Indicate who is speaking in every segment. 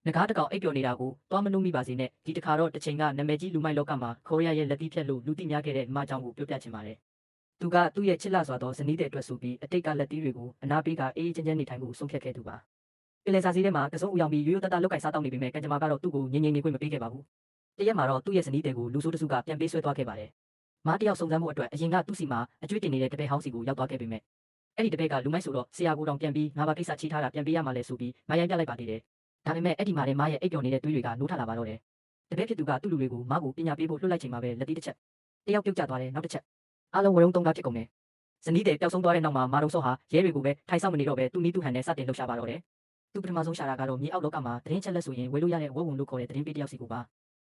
Speaker 1: ငကားတကောင်အိပ်ပျော်နေတာကိုသွားမနှုတ်မိပါစေနဲ့ဒီတစ်ခါတော့တစ်ချိန်ကနာမည်ကြီးလူမိုက်လောကမှာခေါ်ရရဲ့လက်တီးဖြတ်လို့လူသိများခဲ့တဲ့မအကြောင်းကိုပြောပြချင်ပါတယ်။သူကသူ့ရဲ့ချစ်လှစွာသောဇနီးတဲ့အတွက်ဆိုပြီးအတိတ်ကလက်တီးတွေကိုအနာပေးကအေးချမ်းချမ်းနေထိုင်မှုဆုံးဖြတ်ခဲ့သူပါ။ပင်လယ်စာစီးထဲမှာတစုံဦးရောက်ပြီးရိုးရိုးသားသားလောက်ကင်စားတောက်နေပေမဲ့ကံကြမ္မာကတော့သူ့ကိုငြိမ်ငြိမ်နေခွင့်မပေးခဲ့ပါဘူး။တရက်မှာတော့သူ့ရဲ့ဇနီးတဲ့ကိုလူဆိုးတစုကပြန်ပေးဆွဲသွားခဲ့ပါတယ်။မတယောက်စုံစမ်းမှုအတွက်အရင်ကသူ့စီမှာအကျွေးတင်နေတဲ့တပည့်ဟောင်းစီကိုရောက်သွားခဲ့ပေမဲ့အဲ့ဒီတပည့်ကလူမိုက်ဆိုတော့ဆရာကိုတောင်ပြန်ပြီးငါဘာကိစ္စချီးထားတာပြန်ပေးရမှာလဲဆိုပြီးမရိုင်းပြလိုက်ပါသေးတယ်။ဒါပေမဲ့အဲ့ဒီမှာလည်းမရဲ့အိပ်ပျော်နေတဲ့သွေးတွေကနိုးထလာပါတော့တယ်။တပည့်ဖြစ်သူကသူ့လူတွေကိုမကိုပညာပေးဖို့လွှတ်လိုက်ချိန်မှာပဲလက်တီးတစ်ချက်တယောက်ပြုတ်ကျသွားတယ်နောက်တစ်ချက်အားလုံးဝရုံသုံးကားဖြစ်ကုန်တယ်။ဇနီးတဲ့ပျောက်ဆုံးသွားတဲ့နောက်မှာမာတုံစောဟာရဲတွေကိုပဲထိုင်ဆောင်မနေတော့ပဲသူ့နီးသူ့ဟန်နဲ့စတင်လှုပ်ရှားပါတော့တယ်။သူပထမဆုံးရှာတာကတော့မြေအောက်လောကမှာသတင်းချက်လက်ဆိုရင်ဝေလို့ရတဲ့ဝက်ဝုံလို့ခေါ်တဲ့သတင်းပေးတယောက်စီကိုပါ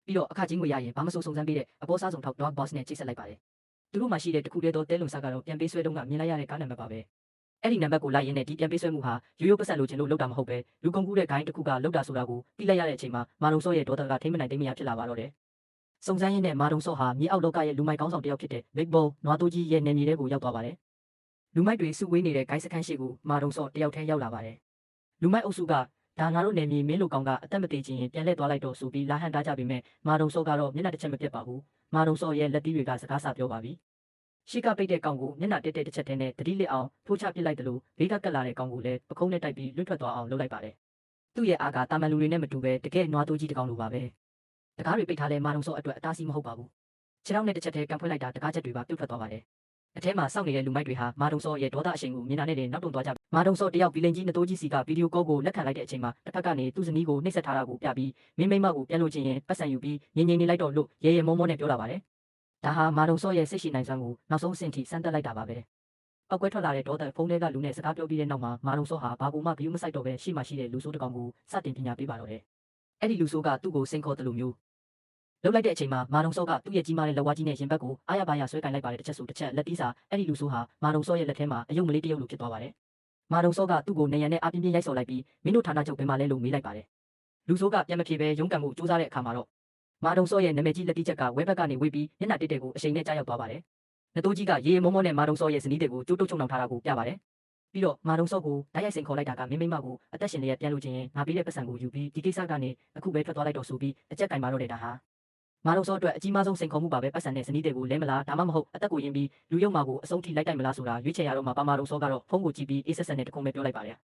Speaker 1: ပြီးတော့အခကြီးငွေရရင်ဘာမဆိုစုံစမ်းပေးတဲ့အပေါ်စားဆောင်ထောက် dog boss နဲ့ချိတ်ဆက်လိုက်ပါတယ်။သူတို့မှရှိတဲ့တခုတည်းသောတဲလုံစားကတော့ပြန်ပေးဆွဲတုန်းကမြင်လိုက်ရတဲ့ကားနံပါတ်ပါပဲ။အဲ့ဒီနံပါတ်ကိုလိုက်ရင်းနဲ့ဒီပြန်ပေးဆွဲမှုဟာရိုးရိုးပတ်စံလိုချင်လို့လောက်တာမဟုတ်ပဲလူကုန်ကူးတဲ့ဂိုင်းတစ်ခုကလောက်တာဆိုတာကိုသိလိုက်ရတဲ့အချိန်မှာမာတုံစောရဲ့ဒေါသကထိမ့်မနိုင်သိမ့်မရဖြစ်လာပါတော့တယ်။စုံစမ်းရင်းနဲ့မာတုံစောဟာမြေအောက်လောကရဲ့လူမိုက်ကောင်းဆောင်တစ်ယောက်ဖြစ်တဲ့ Big Bull နွားတိုးကြီးရဲ့နေမြေထဲကိုရောက်သွားပါတယ်။လူမိုက်တွေစုဝေးနေတဲ့ဂိုင်းစခန်းရှိကိုမာတုံစောတယောက်တည်းရောက်လာပါတယ်။လူမိုက်အုပ်စုကဒါငါတို့နေမြေမင်းလူကောင်ကအသက်မသေးခြင်းပြန်လှည့်သွားလိုက်တော့ဆိုပြီးလာဟန်တားကြပေမဲ့မာတုံစောကတော့မျက်နှာတစ်ချက်မပြတ်ပါဘူး။မာတုံစောရဲ့လက်တီးတွေကစကားစပြောပါပြီ။ရှိကပိတ်တဲ့ကောင်ကိုမျက်နှာတက်တက်တစ်ချက်တည်းနဲ့တတိလစ်အောင်ထိုးချပစ်လိုက်တယ်လို့ဘေးကကတ်လာတဲ့ကောင်ကိုလည်းပခုံးနဲ့တိုက်ပြီးလွတ်ထွက်သွားအောင်လုပ်လိုက်ပါတယ်။သူ့ရဲ့အားကတာမန်လူတွေနဲ့မတူပဲတကယ်နွားတိုးကြီးတစ်ကောင်လိုပါပဲ။တကားတွေပိတ်ထားတဲ့မာတုံစောအတွက်အတားစီးမဟုတ်ပါဘူး။ခြေထောက်နဲ့တစ်ချက်တည်းကန်ဖွင့်လိုက်တာတကားချက်တွေပါပြုတ်ထွက်သွားပါတယ်။အထဲမှာစောင့်နေတဲ့လူမိုက်တွေဟာမာတုံစောရဲ့ဒေါသအရှိန်ကိုမြင်တာနဲ့တင်နောက်တွန်းသွားကြမာတုံစောတယောက်ဘီလင်ကြီးနတိုးကြီးစီကဗီဒီယိုကောကိုလက်ခံလိုက်တဲ့အချိန်မှာတစ်ဖက်ကနေသူ့ဇနီးကိုနှိပ်စက်ထားတာကိုပြပြီးမင်းမိမကိုပြန်လို့ချင်းရင်ပတ်စံယူပြီးငြိမ်ငြိမ်နေလိုက်တော့လို့ရဲရဲမောမောနဲ့ပြောလာပါတယ်။ဒါဟာမာတုံစောရဲ့စိတ်ရှိနိုင်စွမ်းကိုနောက်ဆုံးအဆင့်ထိစမ်းသပ်လိုက်တာပါပဲ။ပောက်ကွဲထွက်လာတဲ့ဒေါသဖုန်းထဲကလူနဲ့စကားပြောပြီးတဲ့နောက်မှာမာတုံစောဟာဘာကူမှဂရုမစိုက်တော့ပဲရှိမှရှိတဲ့လူဆိုးတစ်ကောင်ကိုစတင်ပညာပေးပါတော့တယ်။အဲ့ဒီလူဆိုးကသူ့ကိုစိန်ခေါ်တယ်လို့မျိုးလှုပ်လိုက်တဲ့အချိန်မှာမာတုံစောကသူ့ရဲ့ကြီးမားတဲ့လက်ဝါးကြီးနဲ့ရင်ဘတ်ကိုအားရပါရဆွဲကင်လိုက်ပါတယ်တစ်ချက်ဆိုတစ်ချက်လက်တီးစာအဲ့ဒီလူဆိုးဟာမာတုံစောရဲ့လက်ထဲမှာအယုံမလေးတယုံလိုဖြစ်သွားပါတယ်။မာတုံစောကသူ့ကိုနေရန်နဲ့အပြင်းပြင်းရိုက်ဆော်လိုက်ပြီးမင်းတို့ဌာနချုပ်ဘယ်မှာလဲလို့မေးလိုက်ပါတယ်။လူဆိုးကပြန်မဖြေပဲရုန်းကန်မှုစူးစမ်းတဲ့အခါမှာတော့မာတုံစောရဲ့နာမည်ကြီးလက်တီးချက်ကဝဲဘက်ကနေဝေးပြီးမျက်နှာတစ်တဲ့ကိုအရှိန်နဲ့ကြားရောက်သွားပါတယ်။နတိုးကြီးကရေမောမောနဲ့မာတုံစောရဲ့ဇနီးတဲ့ကိုကျိုးတုပ်ချုံနှောင်ထားတာကိုပြပါတယ်။ပြီးတော့မာတုံစောကိုတိုက်ရိုက်စိန်ခေါ်လိုက်တာကမင်းမိမကိုအသက်ရှင်လျက်ပြန်လို့ချင်းငါပေးတဲ့ပတ်စံကိုယူပြီးဒီကိစ္စကနေအခုပဲထွက်သွားလိုက်တော့ဆိုပြီးအကြက်ကင်ပါတော့တဲ့ဒါဟာမာတုံစောအတွက်အကြီးမားဆုံးစိန်ခေါ်မှုပါပဲပတ်စံနဲ့ဇနီးတဲ့ကိုလဲမလားဒါမှမဟုတ်အသက်ကိုယဉ်ပြီးလူယုံမာကိုအဆုံးထိလိုက်တိုက်မလားဆိုတာရွေးချယ်ရတော့မှာပါမာတုံစောကတော့ဖုန်းကိုကြည့်ပြီးအေးဆက်ဆက်နဲ့တခုံးပဲပြောလိုက်ပါတယ်